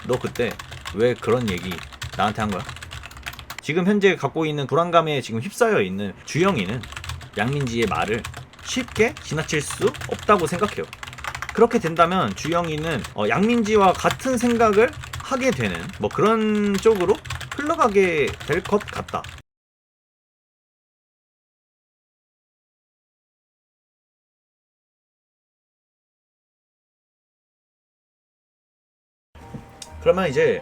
너 그때 왜 그런 얘기 나한테 한 거야? 지금 현재 갖고 있는 불안감에 지금 휩싸여 있는 주영이는 양민지의 말을 쉽게 지나칠 수 없다고 생각해요. 그렇게 된다면 주영이는 양민지와 같은 생각을 하게 되는 뭐 그런 쪽으로 흘러가게 될 것 같다. 그러면 이제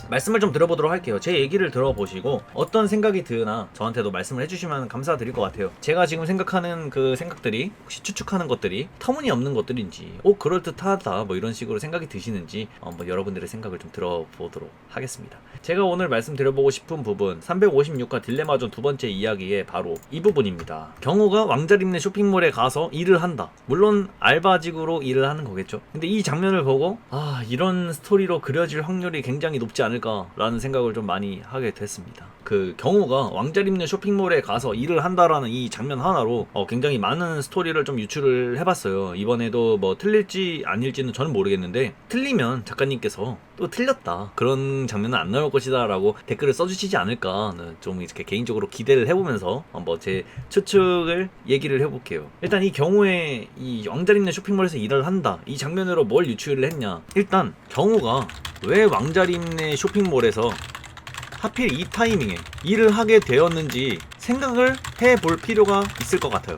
말씀을 좀 들어보도록 할게요. 제 얘기를 들어보시고 어떤 생각이 드나 저한테도 말씀을 해주시면 감사드릴 것 같아요. 제가 지금 생각하는 그 생각들이 혹시 추측하는 것들이 터무니없는 것들인지 그럴듯하다 뭐 이런 식으로 생각이 드시는지 한번 여러분들의 생각을 좀 들어보도록 하겠습니다. 제가 오늘 말씀드려보고 싶은 부분 356화 딜레마존 두 번째 이야기의 바로 이 부분입니다. 경호가 왕자림네 쇼핑몰에 가서 일을 한다. 물론 알바직으로 일을 하는 거겠죠. 근데 이 장면을 보고 이런 스토리로 그려질 확률이 굉장히 높지 않을까 라는 생각을 좀 많이 하게 됐습니다. 그 경호가 왕자림네 쇼핑몰에 가서 일을 한다라는 이 장면 하나로 굉장히 많은 스토리를 좀 유출을 해봤어요. 이번에도 뭐 틀릴지 아닐지는 저는 모르겠는데 틀리면 작가님께서 또 틀렸다 그런 장면은 안 나올 것이다 라고 댓글을 써주시지 않을까 좀 이렇게 개인적으로 기대를 해보면서 한번 제 추측을 얘기를 해볼게요. 일단 이 경우에 이 왕자림네 쇼핑몰에서 일을 한다 이 장면으로 뭘 유출을 했냐, 일단 경우가 왜 왕자림네 쇼핑몰에서 하필 이 타이밍에 일을 하게 되었는지 생각을 해볼 필요가 있을 것 같아요.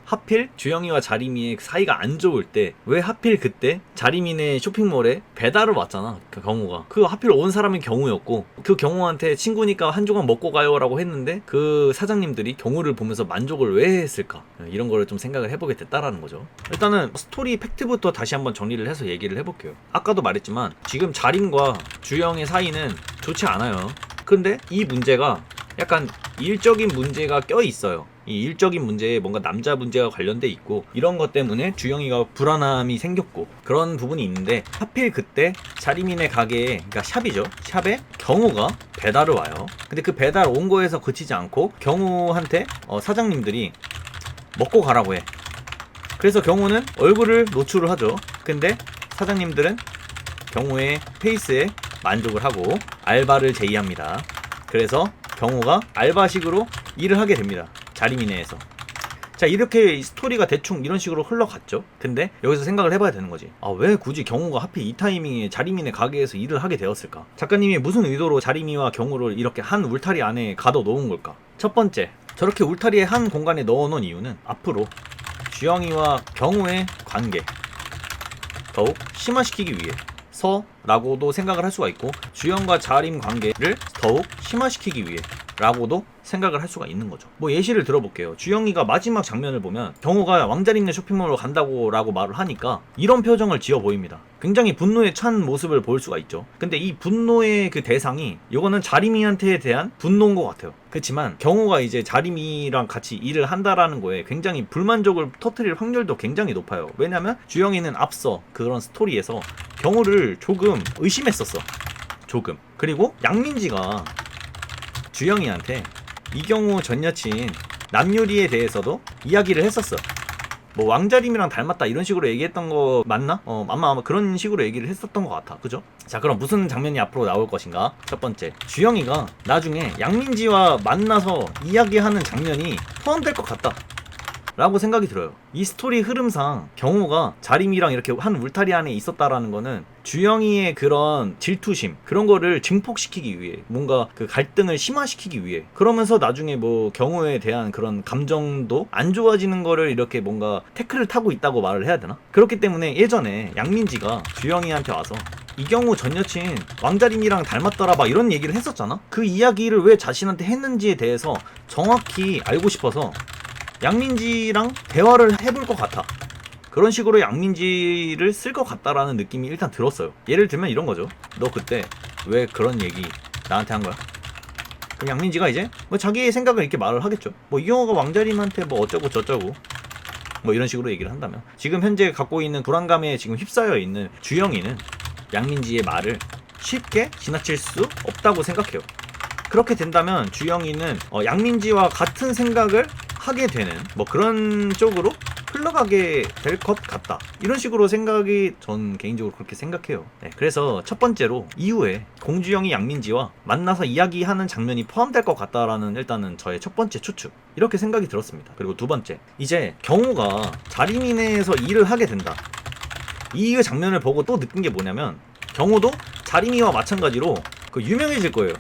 하필 주영이와 자리미의 사이가 안 좋을 때 왜 하필 그때 자리미네 쇼핑몰에 배달을 왔잖아. 그 경우가 그 하필 온 사람이 경우였고 그 경우한테 친구니까 한 조각 먹고 가요 라고 했는데 그 사장님들이 경우를 보면서 만족을 왜 했을까, 이런 거를 좀 생각을 해보게 됐다라는 거죠. 일단은 스토리 팩트부터 다시 한번 정리를 해서 얘기를 해볼게요. 아까도 말했지만 지금 자림과 주영의 사이는 좋지 않아요. 근데 이 문제가 약간 일적인 문제가 껴있어요. 이 일적인 문제에 뭔가 남자 문제가 관련돼 있고 이런 것 때문에 주영이가 불안함이 생겼고 그런 부분이 있는데 하필 그때 자리민의 가게에, 그러니까 샵이죠, 샵에 경우가 배달을 와요. 근데 그 배달 온 거에서 그치지 않고 경우한테 사장님들이 먹고 가라고 해. 그래서 경우는 얼굴을 노출을 하죠. 근데 사장님들은 경우의 페이스에 만족을 하고 알바를 제의합니다. 그래서 경우가 알바식으로 일을 하게 됩니다. 자리미네에서. 자, 이렇게 스토리가 대충 이런 식으로 흘러갔죠. 근데 여기서 생각을 해봐야 되는 거지. 왜 굳이 경우가 하필 이 타이밍에 자리미네 가게에서 일을 하게 되었을까? 작가님이 무슨 의도로 자리미와 경우를 이렇게 한 울타리 안에 가둬 놓은 걸까? 첫 번째, 저렇게 울타리의 한 공간에 넣어 놓은 이유는 앞으로 주영이와 경우의 관계 더욱 심화시키기 위해서 라고도 생각을 할 수가 있고, 주영과 자림 관계를 더욱 심화시키기 위해 라고도 생각을 할 수가 있는 거죠. 뭐 예시를 들어볼게요. 주영이가 마지막 장면을 보면 경호가 왕자림네 쇼핑몰로 간다고 라고 말을 하니까 이런 표정을 지어 보입니다. 굉장히 분노에 찬 모습을 보일 수가 있죠. 근데 이 분노의 그 대상이 이거는 자림이한테 대한 분노인 것 같아요. 그렇지만 경호가 이제 자림이랑 같이 일을 한다라는 거에 굉장히 불만족을 터뜨릴 확률도 굉장히 높아요. 왜냐면 주영이는 앞서 그런 스토리에서 경호를 조금 의심했었어. 조금. 그리고 양민지가 주영이한테 이경우 전 여친 남유리에 대해서도 이야기를 했었어. 뭐 왕자림이랑 닮았다 이런 식으로 얘기했던 거 맞나? 아마 그런 식으로 얘기를 했었던 것 같아. 그죠? 자, 그럼 무슨 장면이 앞으로 나올 것인가? 첫 번째, 주영이가 나중에 양민지와 만나서 이야기하는 장면이 포함될 것 같다 라고 생각이 들어요. 이 스토리 흐름상 경호가 자림이랑 이렇게 한 울타리 안에 있었다라는 거는 주영이의 그런 질투심, 그런 거를 증폭시키기 위해, 뭔가 그 갈등을 심화시키기 위해, 그러면서 나중에 뭐 경호에 대한 그런 감정도 안 좋아지는 거를 이렇게 뭔가 태클을 타고 있다고 말을 해야 되나? 그렇기 때문에 예전에 양민지가 주영이한테 와서 이경우 전 여친 왕자림이랑 닮았더라 막 이런 얘기를 했었잖아? 그 이야기를 왜 자신한테 했는지에 대해서 정확히 알고 싶어서 양민지랑 대화를 해볼 것 같아. 그런 식으로 양민지를 쓸 것 같다라는 느낌이 일단 들었어요. 예를 들면 이런 거죠. 너 그때 왜 그런 얘기 나한테 한 거야? 그럼 양민지가 이제 뭐 자기의 생각을 이렇게 말을 하겠죠. 뭐 이경호가 왕자림한테 뭐 어쩌고 저쩌고 뭐 이런 식으로 얘기를 한다면, 지금 현재 갖고 있는 불안감에 지금 휩싸여 있는 주영이는 양민지의 말을 쉽게 지나칠 수 없다고 생각해요. 그렇게 된다면 주영이는 양민지와 같은 생각을 하게 되는 뭐 그런 쪽으로 흘러가게 될 것 같다, 이런 식으로 생각이 전 개인적으로 그렇게 생각해요. 네, 그래서 첫 번째로 이후에 공주영이 양민지와 만나서 이야기하는 장면이 포함될 것 같다라는 일단은 저의 첫 번째 추측, 이렇게 생각이 들었습니다. 그리고 두 번째, 이제 경우가 자리민회에서 일을 하게 된다, 이 장면을 보고 또 느낀 게 뭐냐면 경우도 자리미와 마찬가지로 그 유명해질 거예요.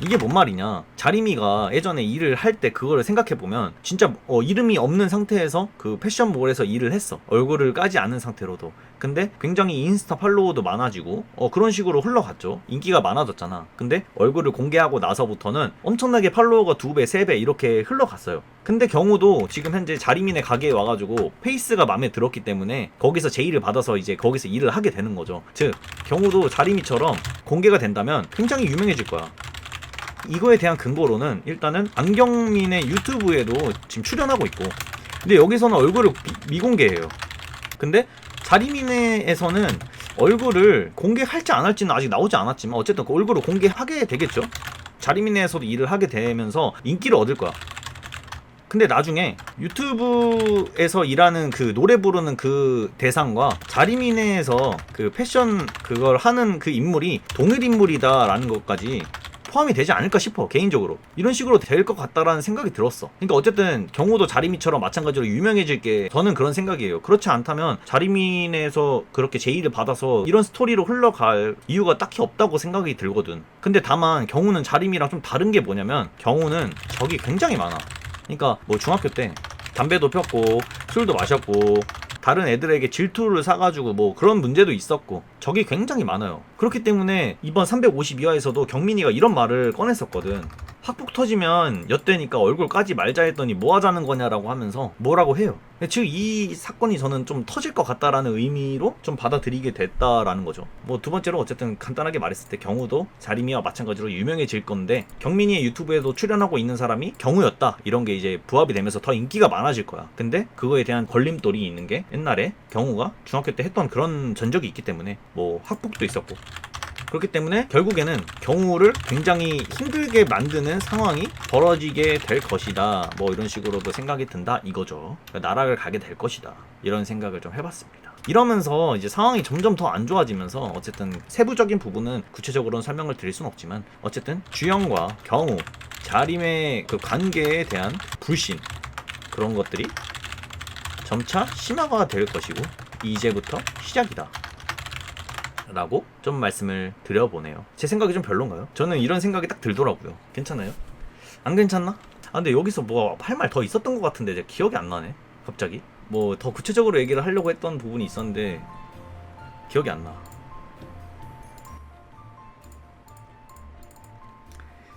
이게 뭔 말이냐, 자리미가 예전에 일을 할 때 그거를 생각해보면 진짜 이름이 없는 상태에서 그 패션몰에서 일을 했어, 얼굴을 까지 않은 상태로도. 근데 굉장히 인스타 팔로워도 많아지고 그런 식으로 흘러갔죠. 인기가 많아졌잖아. 근데 얼굴을 공개하고 나서부터는 엄청나게 팔로워가 2배, 3배 이렇게 흘러갔어요. 근데 경우도 지금 현재 자리민의 가게에 와가지고 페이스가 마음에 들었기 때문에 거기서 제의를 받아서 이제 거기서 일을 하게 되는 거죠. 즉 경우도 자리미처럼 공개가 된다면 굉장히 유명해질 거야. 이거에 대한 근거로는 일단은 안경민의 유튜브에도 지금 출연하고 있고, 근데 여기서는 얼굴을 미공개해요. 근데 자리민회에서는 얼굴을 공개할지 안 할지는 아직 나오지 않았지만 어쨌든 그 얼굴을 공개하게 되겠죠. 자리민회에서도 일을 하게 되면서 인기를 얻을 거야. 근데 나중에 유튜브에서 일하는 그 노래 부르는 그 대상과 자리민회에서 그 패션 그걸 하는 그 인물이 동일 인물이다라는 것까지 포함이 되지 않을까 싶어, 개인적으로. 이런 식으로 될 것 같다라는 생각이 들었어. 그러니까 어쨌든 경우도 자리미처럼 마찬가지로 유명해질 게 저는 그런 생각이에요. 그렇지 않다면 자리민에서 그렇게 제의를 받아서 이런 스토리로 흘러갈 이유가 딱히 없다고 생각이 들거든. 근데 다만 경우는 자리미랑 좀 다른 게 뭐냐면 경우는 적이 굉장히 많아. 그러니까 뭐 중학교 때 담배도 폈고 술도 마셨고 다른 애들에게 질투를 사가지고 뭐 그런 문제도 있었고 적이 굉장히 많아요. 그렇기 때문에 이번 352화에서도 경민이가 이런 말을 꺼냈었거든. 학폭 터지면 엿대니까 얼굴 까지 말자 했더니 뭐 하자는 거냐라고 하면서 뭐라고 해요. 즉 이 사건이 저는 좀 터질 것 같다라는 의미로 좀 받아들이게 됐다라는 거죠. 뭐 두 번째로 어쨌든 간단하게 말했을 때 경우도 자리미와 마찬가지로 유명해질 건데 경민이의 유튜브에도 출연하고 있는 사람이 경우였다, 이런 게 이제 부합이 되면서 더 인기가 많아질 거야. 근데 그거에 대한 걸림돌이 있는 게 옛날에 경우가 중학교 때 했던 그런 전적이 있기 때문에 뭐 학폭도 있었고, 그렇기 때문에 결국에는 경우를 굉장히 힘들게 만드는 상황이 벌어지게 될 것이다, 뭐 이런 식으로도 생각이 든다 이거죠. 그러니까 나락을 가게 될 것이다, 이런 생각을 좀 해봤습니다. 이러면서 이제 상황이 점점 더 안 좋아지면서 어쨌든 세부적인 부분은 구체적으로는 설명을 드릴 수는 없지만 어쨌든 주영과 경우, 자림의 그 관계에 대한 불신, 그런 것들이 점차 심화가 될 것이고 이제부터 시작이다 라고 좀 말씀을 드려보네요. 제 생각이 좀 별론가요? 저는 이런 생각이 딱 들더라고요. 괜찮아요? 안 괜찮나? 근데 여기서 뭐 할 말 더 있었던 것 같은데 이제 기억이 안 나네 갑자기. 뭐 더 구체적으로 얘기를 하려고 했던 부분이 있었는데 기억이 안 나.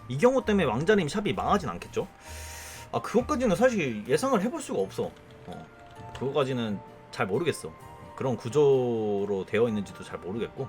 이 경우 때문에 왕자님 샵이 망하진 않겠죠? 그것까지는 사실 예상을 해볼 수가 없어. 그거까지는 잘 모르겠어. 그런 구조로 되어 있는지도 잘 모르겠고,